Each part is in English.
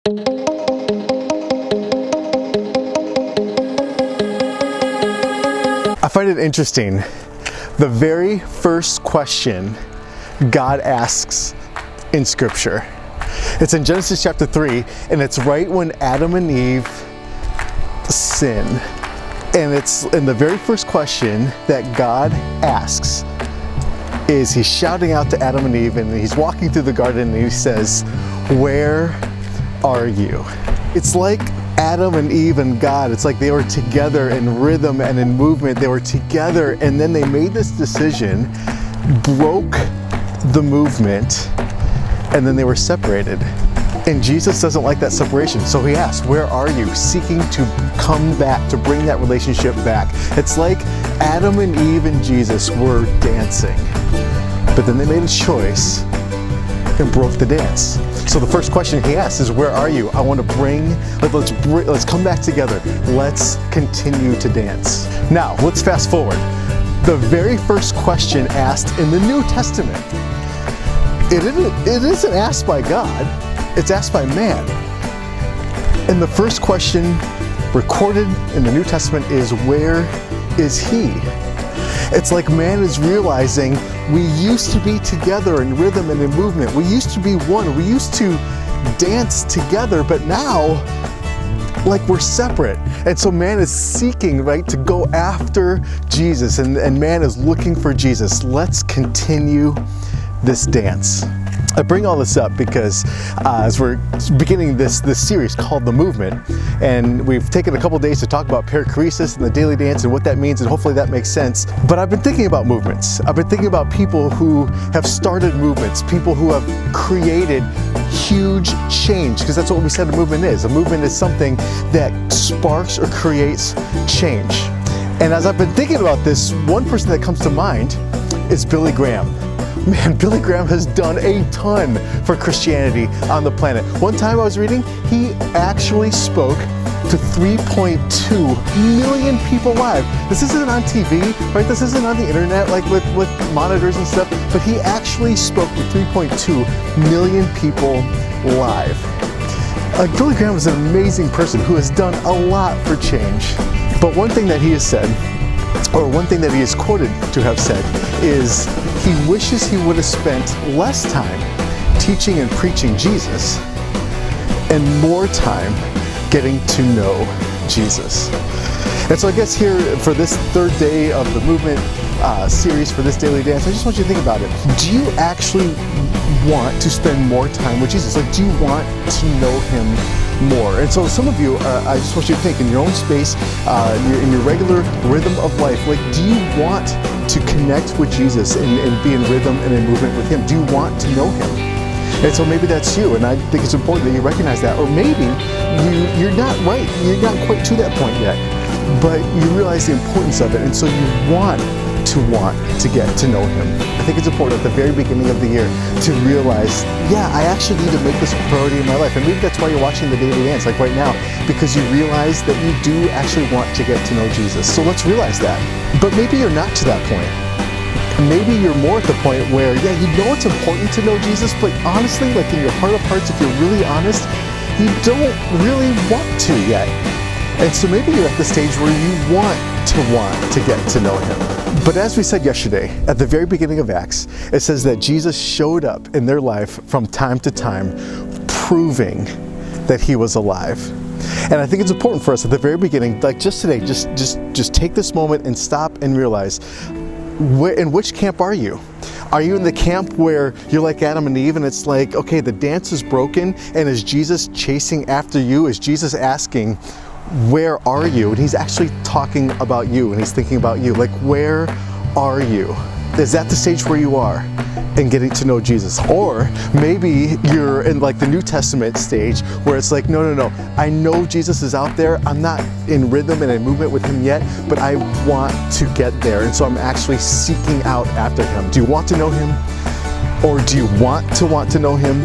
I find it interesting. The very first question God asks in Scripture. It's in Genesis chapter 3, and it's right when Adam and Eve sin. And it's in the very first question that God asks is he's shouting out to Adam and Eve, and he's walking through the garden, and he says, "Where are you?" It's like Adam and Eve and God, it's like they were together in rhythm and in movement. They were together, and then they made this decision, broke the movement, and then they were separated. And Jesus doesn't like that separation, so he asks, "Where are you?" Seeking to come back, to bring that relationship back. It's like Adam and Eve and Jesus were dancing, but then they made a choice and broke the dance. So the first question he asks is, "Where are you? I want to let's come back together. Let's continue to dance." Now, let's fast forward. The very first question asked in the New Testament, it isn't asked by God, it's asked by man. And the first question recorded in the New Testament is, "Where is he?" It's like man is realizing we used to be together in rhythm and in movement. We used to be one. We used to dance together, but now, like, we're separate. And so man is seeking, right, to go after Jesus, and man is looking for Jesus. Let's continue this dance. I bring all this up because as we're beginning this series called The Movement, and we've taken a couple days to talk about perichoresis and the daily dance and what that means, and hopefully that makes sense. But I've been thinking about movements. I've been thinking about people who have started movements, people who have created huge change, because that's what we said a movement is. A movement is something that sparks or creates change. And as I've been thinking about this, one person that comes to mind is Billy Graham. Man, Billy Graham has done a ton for Christianity on the planet. One time I was reading, he actually spoke to 3.2 million people live. This isn't on TV, right? This isn't on the internet, like with monitors and stuff, but he actually spoke to 3.2 million people live. Billy Graham is an amazing person who has done a lot for change. But one thing that he has said, or one thing that he is quoted to have said, is he wishes he would have spent less time teaching and preaching Jesus and more time getting to know Jesus. And so I guess here for this third day of the movement series for this daily dance, I just want you to think about it. Do you actually want to spend more time with Jesus? Like, do you want to know him more? And so some of you, I just want you to think in your own space, in your regular rhythm of life, like, do you want to connect with Jesus and be in rhythm and in movement with him? Do you want to know him? And so maybe that's you, and I think it's important that you recognize that. Or maybe you're not quite to that point yet, but you realize the importance of it, and so you want to get to know him. I think it's important at the very beginning of the year to realize, yeah, I actually need to make this a priority in my life. And maybe that's why you're watching the daily dance, like right now, because you realize that you do actually want to get to know Jesus. So let's realize that. But maybe you're not to that point. Maybe you're more at the point where, yeah, you know it's important to know Jesus, but honestly, like in your heart of hearts, if you're really honest, you don't really want to yet. And so maybe you're at the stage where you want to get to know him. But as we said yesterday, at the very beginning of Acts, it says that Jesus showed up in their life from time to time, proving that he was alive. And I think it's important for us at the very beginning, like just today, just take this moment and stop and realize, in which camp are you? Are you in the camp where you're like Adam and Eve, and it's like, okay, the dance is broken, and is Jesus chasing after you? Is Jesus asking, where are you? And he's actually talking about you, and he's thinking about you. Like, where are you? Is that the stage where you are in getting to know Jesus? Or maybe you're in like the New Testament stage where it's like, no, I know Jesus is out there. I'm not in rhythm and in movement with him yet, but I want to get there. And so I'm actually seeking out after him. Do you want to know him? Or do you want to know him?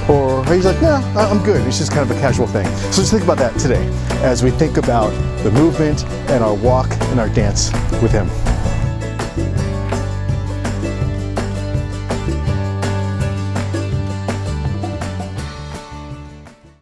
Or are you like, yeah, I'm good. It's just kind of a casual thing. So just think about that today as we think about the movement and our walk and our dance with him.